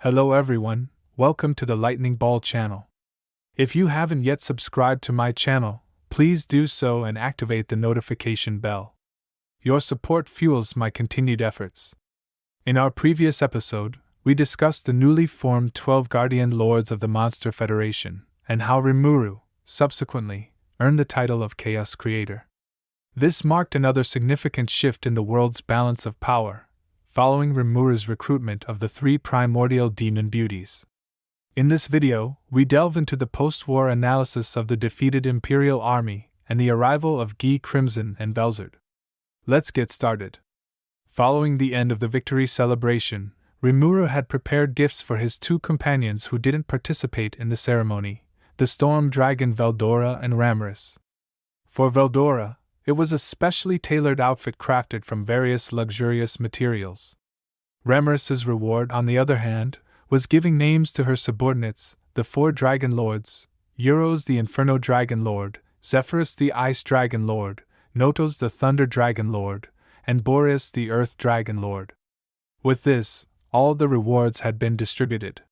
Hello everyone, welcome to the Lightning Ball channel. If you haven't yet subscribed to my channel, please do so and activate the notification bell. Your support fuels my continued efforts. In our previous episode, we discussed the newly formed 12 Guardian Lords of the Monster Federation, and how Rimuru, subsequently, earned the title of Chaos Creator. This marked another significant shift in the world's balance of power, following Rimuru's recruitment of the 3 primordial demon beauties. In this video, we delve into the post-war analysis of the defeated Imperial Army and the arrival of Guy and Velzard. Let's get started. Following the end of the victory celebration, Rimuru had prepared gifts for his 2 companions who didn't participate in the ceremony, the Storm Dragon Velzard and Rimuru. For Velzard, it was a specially tailored outfit crafted from various luxurious materials. Rimurus's reward, on the other hand, was giving names to her subordinates, the 4 Dragon Lords: Euros the Inferno Dragon Lord, Zephyrus the Ice Dragon Lord, Notos the Thunder Dragon Lord, and Boreas the Earth Dragon Lord. With this, all the rewards had been distributed.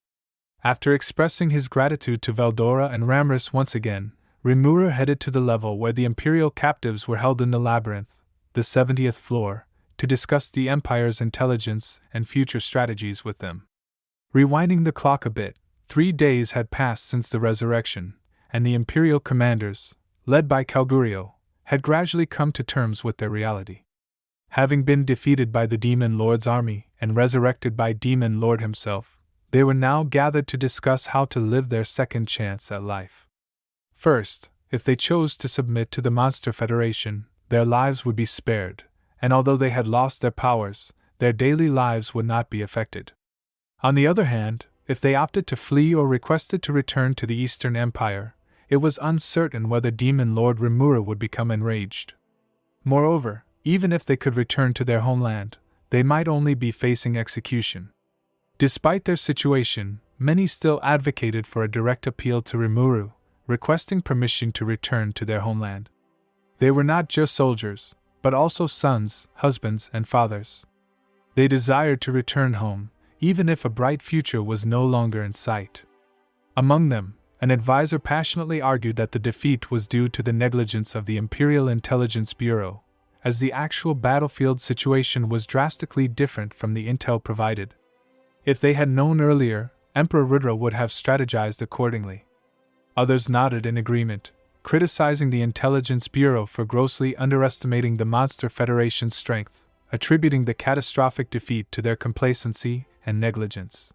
After expressing his gratitude to Velzard and Rimuru once again, Rimuru headed to the level where the Imperial captives were held in the labyrinth, the 70th floor, to discuss the Empire's intelligence and future strategies with them. Rewinding the clock a bit, 3 days had passed since the resurrection, and the Imperial commanders, led by Calgurio, had gradually come to terms with their reality. Having been defeated by the Demon Lord's army and resurrected by Demon Lord himself, they were now gathered to discuss how to live their second chance at life. First, if they chose to submit to the Monster Federation, their lives would be spared, and although they had lost their powers, their daily lives would not be affected. On the other hand, if they opted to flee or requested to return to the Eastern Empire, it was uncertain whether Demon Lord Rimuru would become enraged. Moreover, even if they could return to their homeland, they might only be facing execution. Despite their situation, many still advocated for a direct appeal to Rimuru, requesting permission to return to their homeland. They were not just soldiers, but also sons, husbands, and fathers. They desired to return home, even if a bright future was no longer in sight. Among them, an advisor passionately argued that the defeat was due to the negligence of the Imperial Intelligence Bureau, as the actual battlefield situation was drastically different from the intel provided. If they had known earlier, Emperor Rudra would have strategized accordingly. Others nodded in agreement, criticizing the Intelligence Bureau for grossly underestimating the Monster Federation's strength, attributing the catastrophic defeat to their complacency and negligence.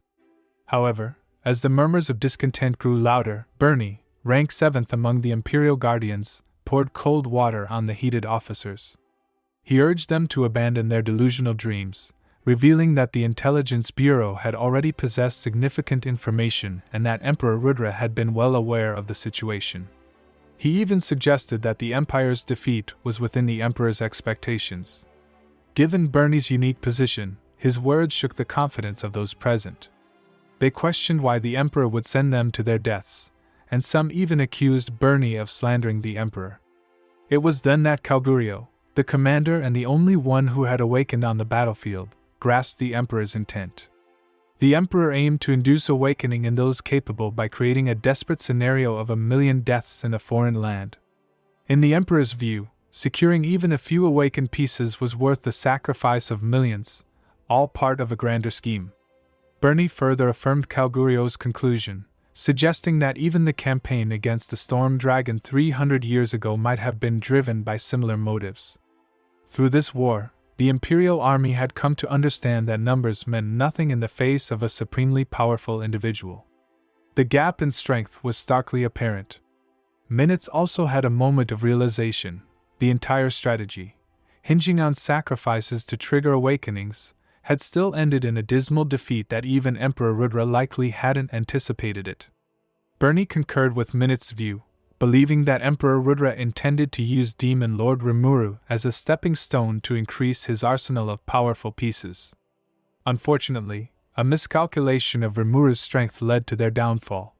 However, as the murmurs of discontent grew louder, Bernie, rank 7th among the Imperial Guardians, poured cold water on the heated officers. He urged them to abandon their delusional dreams, revealing that the Intelligence Bureau had already possessed significant information and that Emperor Rudra had been well aware of the situation. He even suggested that the Empire's defeat was within the Emperor's expectations. Given Bernie's unique position, his words shook the confidence of those present. They questioned why the Emperor would send them to their deaths, and some even accused Bernie of slandering the Emperor. It was then that Calgurio, the commander and the only one who had awakened on the battlefield, grasped the Emperor's intent. The Emperor aimed to induce awakening in those capable by creating a desperate scenario of 1 million deaths in a foreign land. In the Emperor's view, securing even a few awakened pieces was worth the sacrifice of millions, all part of a grander scheme. Bernie further affirmed Calgurio's conclusion, suggesting that even the campaign against the Storm Dragon 300 years ago might have been driven by similar motives. Through this war, the Imperial Army had come to understand that numbers meant nothing in the face of a supremely powerful individual. The gap in strength was starkly apparent. Minutes also had a moment of realization. The entire strategy, hinging on sacrifices to trigger awakenings, had still ended in a dismal defeat that even Emperor Rudra likely hadn't anticipated it. Bernie concurred with Minutes' view, believing that Emperor Rudra intended to use Demon Lord Rimuru as a stepping stone to increase his arsenal of powerful pieces. Unfortunately, a miscalculation of Rimuru's strength led to their downfall.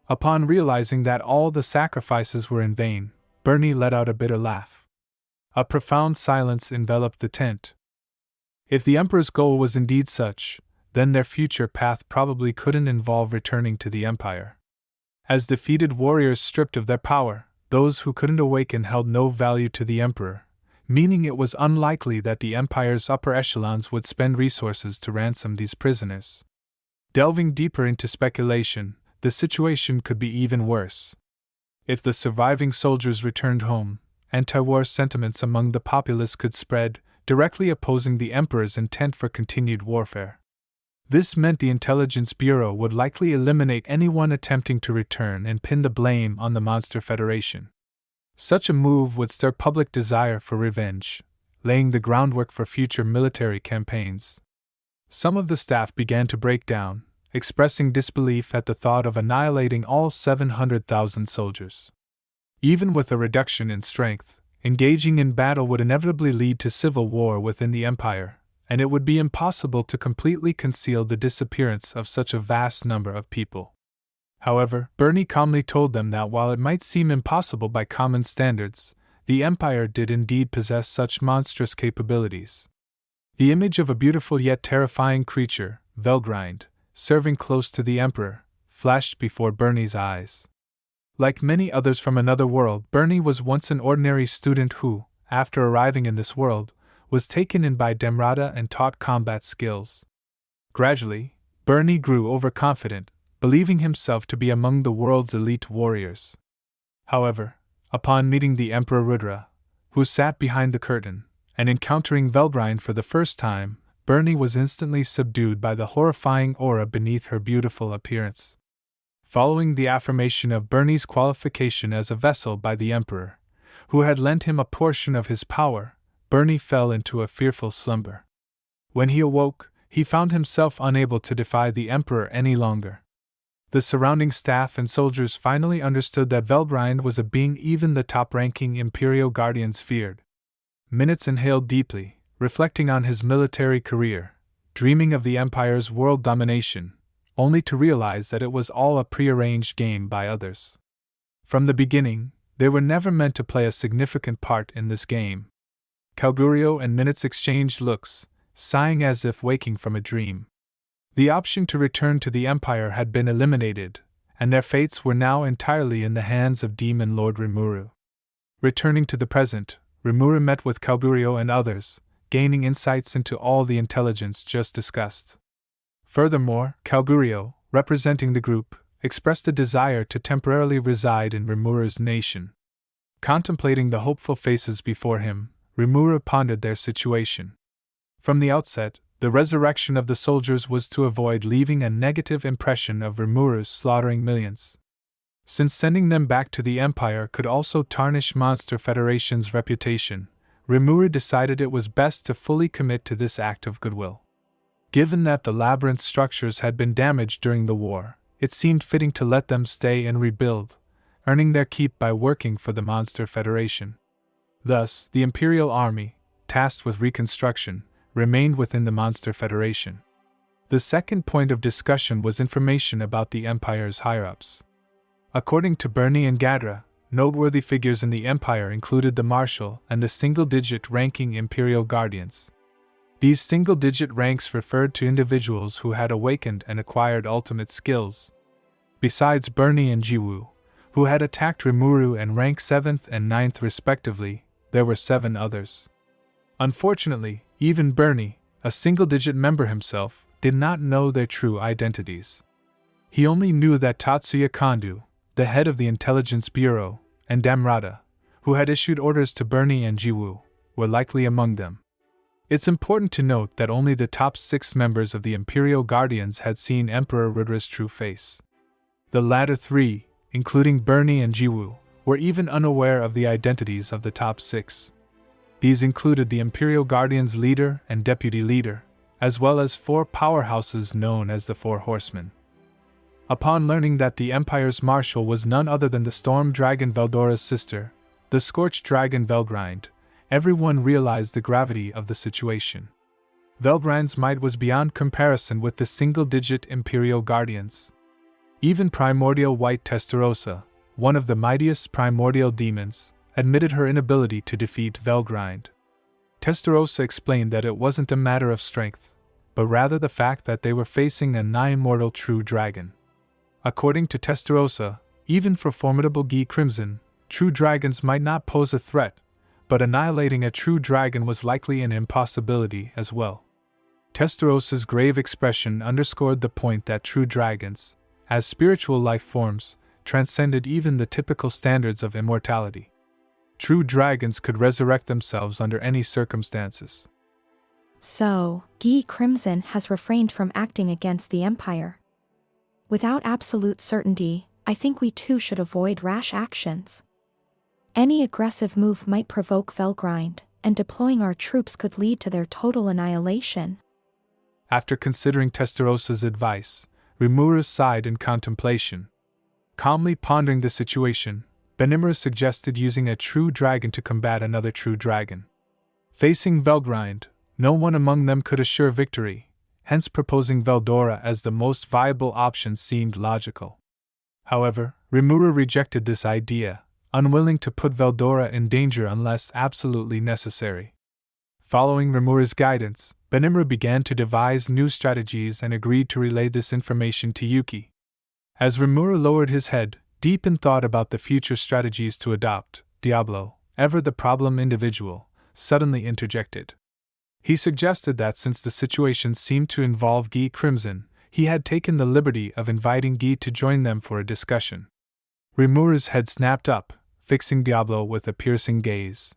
Upon realizing that all the sacrifices were in vain, Bernie let out a bitter laugh. A profound silence enveloped the tent. If the Emperor's goal was indeed such, then their future path probably couldn't involve returning to the Empire. As defeated warriors stripped of their power, those who couldn't awaken held no value to the Emperor, meaning it was unlikely that the Empire's upper echelons would spend resources to ransom these prisoners. Delving deeper into speculation, the situation could be even worse. If the surviving soldiers returned home, anti-war sentiments among the populace could spread, directly opposing the Emperor's intent for continued warfare. This meant the Intelligence Bureau would likely eliminate anyone attempting to return and pin the blame on the Monster Federation. Such a move would stir public desire for revenge, laying the groundwork for future military campaigns. Some of the staff began to break down, expressing disbelief at the thought of annihilating all 700,000 soldiers. Even with a reduction in strength, engaging in battle would inevitably lead to civil war within the Empire, and it would be impossible to completely conceal the disappearance of such a vast number of people. However, Bernie calmly told them that while it might seem impossible by common standards, the Empire did indeed possess such monstrous capabilities. The image of a beautiful yet terrifying creature, Velgrind, serving close to the Emperor, flashed before Bernie's eyes. Like many others from another world, Bernie was once an ordinary student who, after arriving in this world, was taken in by Demrata and taught combat skills. Gradually, Bernie grew overconfident, believing himself to be among the world's elite warriors. However, upon meeting the Emperor Rudra, who sat behind the curtain, and encountering Velgrind for the first time, Bernie was instantly subdued by the horrifying aura beneath her beautiful appearance. Following the affirmation of Bernie's qualification as a vessel by the Emperor, who had lent him a portion of his power, Bernie fell into a fearful slumber. When he awoke, he found himself unable to defy the Emperor any longer. The surrounding staff and soldiers finally understood that Velgrind was a being even the top-ranking Imperial Guardians feared. Minutes inhaled deeply, reflecting on his military career, dreaming of the Empire's world domination, only to realize that it was all a prearranged game by others. From the beginning, they were never meant to play a significant part in this game. Calgurio and Minutes exchanged looks, sighing as if waking from a dream. The option to return to the Empire had been eliminated, and their fates were now entirely in the hands of Demon Lord Rimuru. Returning to the present, Rimuru met with Calgurio and others, gaining insights into all the intelligence just discussed. Furthermore, Calgurio, representing the group, expressed a desire to temporarily reside in Rimuru's nation. Contemplating the hopeful faces before him, Rimuru pondered their situation. From the outset, the resurrection of the soldiers was to avoid leaving a negative impression of Rimuru's slaughtering millions. Since sending them back to the Empire could also tarnish Monster Federation's reputation, Rimuru decided it was best to fully commit to this act of goodwill. Given that the labyrinth structures had been damaged during the war, it seemed fitting to let them stay and rebuild, earning their keep by working for the Monster Federation. Thus, the Imperial Army, tasked with reconstruction, remained within the Monster Federation. The second point of discussion was information about the Empire's higher-ups. According to Bernie and Gadra, noteworthy figures in the Empire included the Marshal and the single-digit ranking Imperial Guardians. These single-digit ranks referred to individuals who had awakened and acquired ultimate skills. Besides Bernie and Jiwoo, who had attacked Rimuru and ranked 7th and 9th respectively, there were 7 others. Unfortunately, even Bernie, a single-digit member himself, did not know their true identities. He only knew that Tatsuya Kondo, the head of the Intelligence Bureau, and Damrata, who had issued orders to Bernie and Jiwoo, were likely among them. It's important to note that only the top 6 members of the Imperial Guardians had seen Emperor Rudra's true face. The latter 3, including Bernie and Jiwoo, were even unaware of the identities of the top 6. These included the Imperial Guardians leader and deputy leader, as well as 4 powerhouses known as the 4 Horsemen. Upon learning that the Empire's Marshal was none other than the Storm Dragon Veldora's sister, the Scorched Dragon Velgrind, everyone realized the gravity of the situation. Velgrind's might was beyond comparison with the single-digit Imperial Guardians. Even Primordial White Testarossa, one of the mightiest primordial demons, admitted her inability to defeat Velgrind. Testarossa explained that it wasn't a matter of strength, but rather the fact that they were facing a nigh-immortal true dragon. According to TenSura, even for formidable Guy Crimson, true dragons might not pose a threat, but annihilating a true dragon was likely an impossibility as well. TenSura's grave expression underscored the point that true dragons, as spiritual life forms, transcended even the typical standards of immortality. True dragons could resurrect themselves under any circumstances. So, Guy Crimson has refrained from acting against the Empire. Without absolute certainty, I think we too should avoid rash actions. Any aggressive move might provoke Velgrind, and deploying our troops could lead to their total annihilation. After considering TenSura's advice, Rimuru sighed in contemplation. Calmly pondering the situation, Rimuru suggested using a true dragon to combat another true dragon. Facing Velgrind, no one among them could assure victory, hence proposing Veldora as the most viable option seemed logical. However, Rimuru rejected this idea, unwilling to put Veldora in danger unless absolutely necessary. Following Rimuru's guidance, Rimuru began to devise new strategies and agreed to relay this information to Yuki. As Rimuru lowered his head, deep in thought about the future strategies to adopt, Diablo, ever the problem individual, suddenly interjected. He suggested that since the situation seemed to involve Guy Crimson, he had taken the liberty of inviting Guy to join them for a discussion. Rimuru's head snapped up, fixing Diablo with a piercing gaze.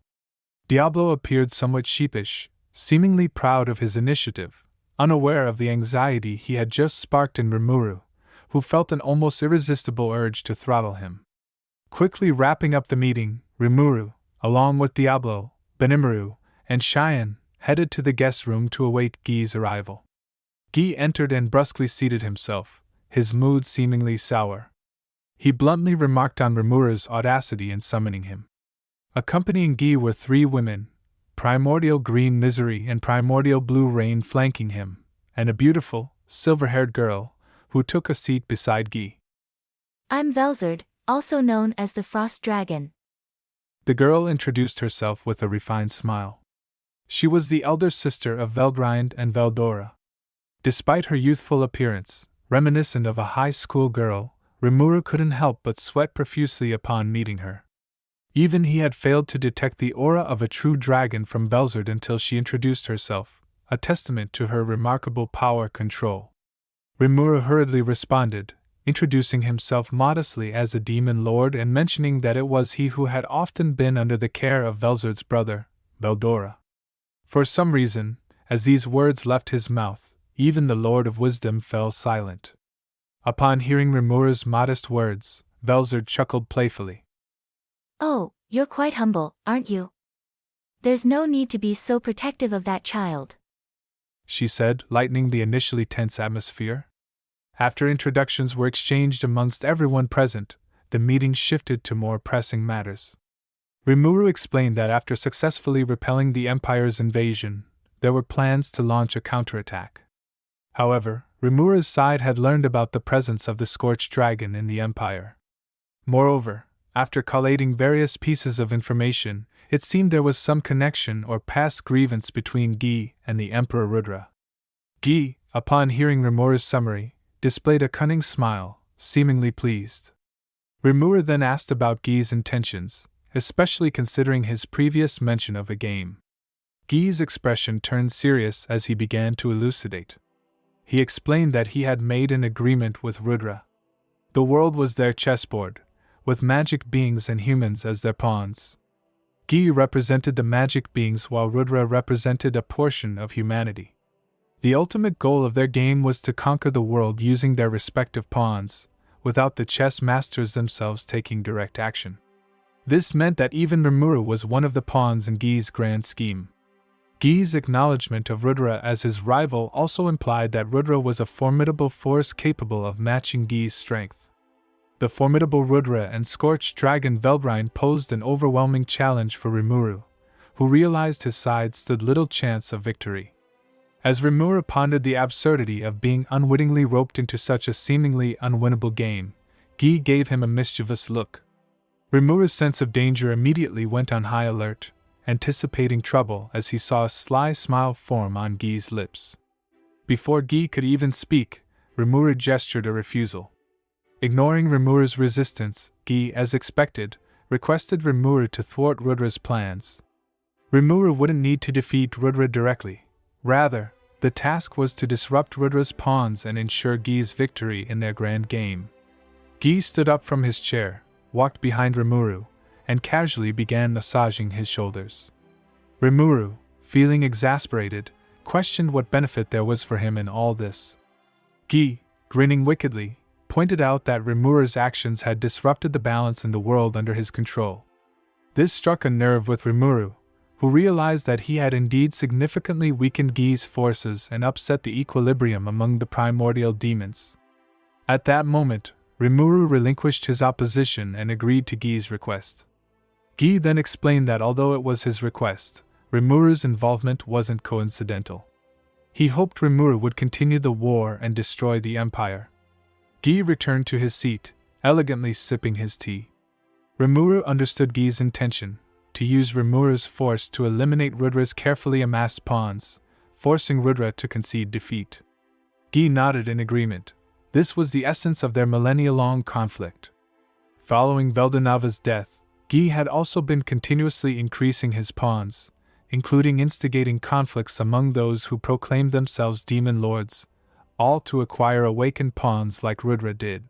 Diablo appeared somewhat sheepish, seemingly proud of his initiative, unaware of the anxiety he had just sparked in Rimuru, who felt an almost irresistible urge to throttle him. Quickly wrapping up the meeting, Rimuru, along with Diablo, Rimuru, and Cheyenne, headed to the guest room to await Guy's arrival. Guy entered and brusquely seated himself, his mood seemingly sour. He bluntly remarked on Rimuru's audacity in summoning him. Accompanying Guy were 3 women, Primordial Green Misery and Primordial Blue Rain flanking him, and a beautiful, silver-haired girl, who took a seat beside Guy. I'm Velzard, also known as the Frost Dragon. The girl introduced herself with a refined smile. She was the elder sister of Velgrind and Veldora. Despite her youthful appearance, reminiscent of a high school girl, Rimuru couldn't help but sweat profusely upon meeting her. Even he had failed to detect the aura of a true dragon from Velzard until she introduced herself, a testament to her remarkable power control. Rimuru hurriedly responded, introducing himself modestly as a demon lord and mentioning that it was he who had often been under the care of Velzard's brother, Veldora. For some reason, as these words left his mouth, even the Lord of Wisdom fell silent. Upon hearing Rimuru's modest words, Velzard chuckled playfully. Oh, you're quite humble, aren't you? There's no need to be so protective of that child, she said, lightening the initially tense atmosphere. After introductions were exchanged amongst everyone present, the meeting shifted to more pressing matters. Rimuru explained that after successfully repelling the Empire's invasion, there were plans to launch a counterattack. However, Rimuru's side had learned about the presence of the Scorched Dragon in the Empire. Moreover, after collating various pieces of information, it seemed there was some connection or past grievance between Guy and the Emperor Rudra. Guy, upon hearing Rimuru's summary, displayed a cunning smile, seemingly pleased. Rimuru then asked about Guy's intentions, especially considering his previous mention of a game. Guy's expression turned serious as he began to elucidate. He explained that he had made an agreement with Rudra. The world was their chessboard, with magic beings and humans as their pawns. Guy represented the magic beings while Rudra represented a portion of humanity. The ultimate goal of their game was to conquer the world using their respective pawns, without the chess masters themselves taking direct action. This meant that even Rimuru was one of the pawns in Guy's grand scheme. Guy's acknowledgement of Rudra as his rival also implied that Rudra was a formidable force capable of matching Guy's strength. The formidable Rudra and Scorched Dragon Velgrind posed an overwhelming challenge for Rimuru, who realized his side stood little chance of victory. As Rimuru pondered the absurdity of being unwittingly roped into such a seemingly unwinnable game, Guy gave him a mischievous look. Rimuru's sense of danger immediately went on high alert, anticipating trouble as he saw a sly smile form on Guy's lips. Before Guy could even speak, Rimuru gestured a refusal. Ignoring Rimuru's resistance, Guy, as expected, requested Rimuru to thwart Rudra's plans. Rimuru wouldn't need to defeat Rudra directly. Rather, the task was to disrupt Rudra's pawns and ensure Guy's victory in their grand game. Guy stood up from his chair, walked behind Rimuru, and casually began massaging his shoulders. Rimuru, feeling exasperated, questioned what benefit there was for him in all this. Guy, grinning wickedly, pointed out that Rimuru's actions had disrupted the balance in the world under his control. This struck a nerve with Rimuru, who realized that he had indeed significantly weakened Guy's forces and upset the equilibrium among the primordial demons. At that moment, Rimuru relinquished his opposition and agreed to Guy's request. Guy then explained that although it was his request, Rimuru's involvement wasn't coincidental. He hoped Rimuru would continue the war and destroy the Empire. Guy returned to his seat, elegantly sipping his tea. Rimuru understood Guy's intention, to use Rimuru's force to eliminate Rudra's carefully amassed pawns, forcing Rudra to concede defeat. Guy nodded in agreement. This was the essence of their millennia-long conflict. Following Veldanava's death, Guy had also been continuously increasing his pawns, including instigating conflicts among those who proclaimed themselves demon lords, all to acquire awakened pawns like Rudra did.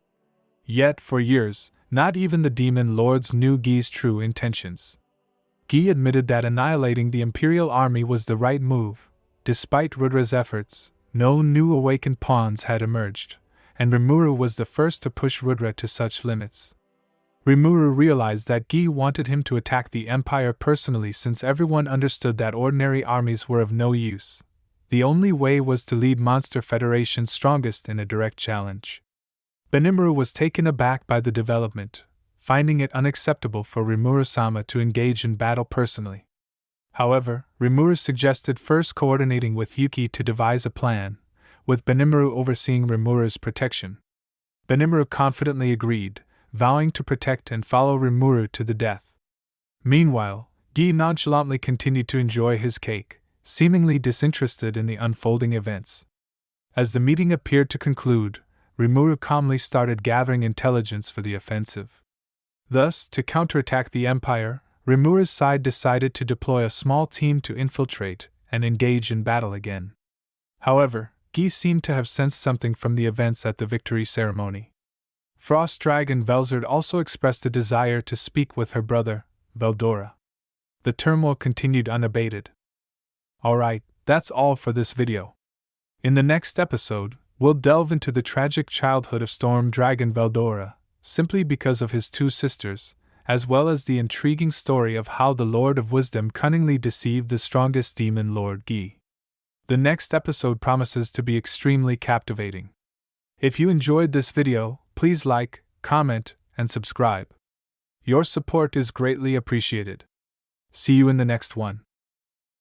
Yet, for years, not even the demon lords knew Guy's true intentions. Guy admitted that annihilating the Imperial army was the right move. Despite Rudra's efforts, no new awakened pawns had emerged, and Rimuru was the first to push Rudra to such limits. Rimuru realized that Guy wanted him to attack the Empire personally since everyone understood that ordinary armies were of no use. The only way was to lead Monster Federation's strongest in a direct challenge. Benimaru was taken aback by the development, finding it unacceptable for Rimuru-sama to engage in battle personally. However, Rimuru suggested first coordinating with Yuki to devise a plan, with Benimaru overseeing Rimuru's protection. Benimaru confidently agreed, vowing to protect and follow Rimuru to the death. Meanwhile, Guy nonchalantly continued to enjoy his cake, seemingly disinterested in the unfolding events. As the meeting appeared to conclude, Rimuru calmly started gathering intelligence for the offensive. Thus, to counterattack the Empire, Rimuru's side decided to deploy a small team to infiltrate and engage in battle again. However, Guy seemed to have sensed something from the events at the victory ceremony. Frost Dragon Velzard also expressed a desire to speak with her brother, Veldora. The turmoil continued unabated. Alright, that's all for this video. In the next episode, we'll delve into the tragic childhood of Storm Dragon Veldora, simply because of his two sisters, as well as the intriguing story of how the Lord of Wisdom cunningly deceived the strongest demon Lord Guy. The next episode promises to be extremely captivating. If you enjoyed this video, please like, comment, and subscribe. Your support is greatly appreciated. See you in the next one.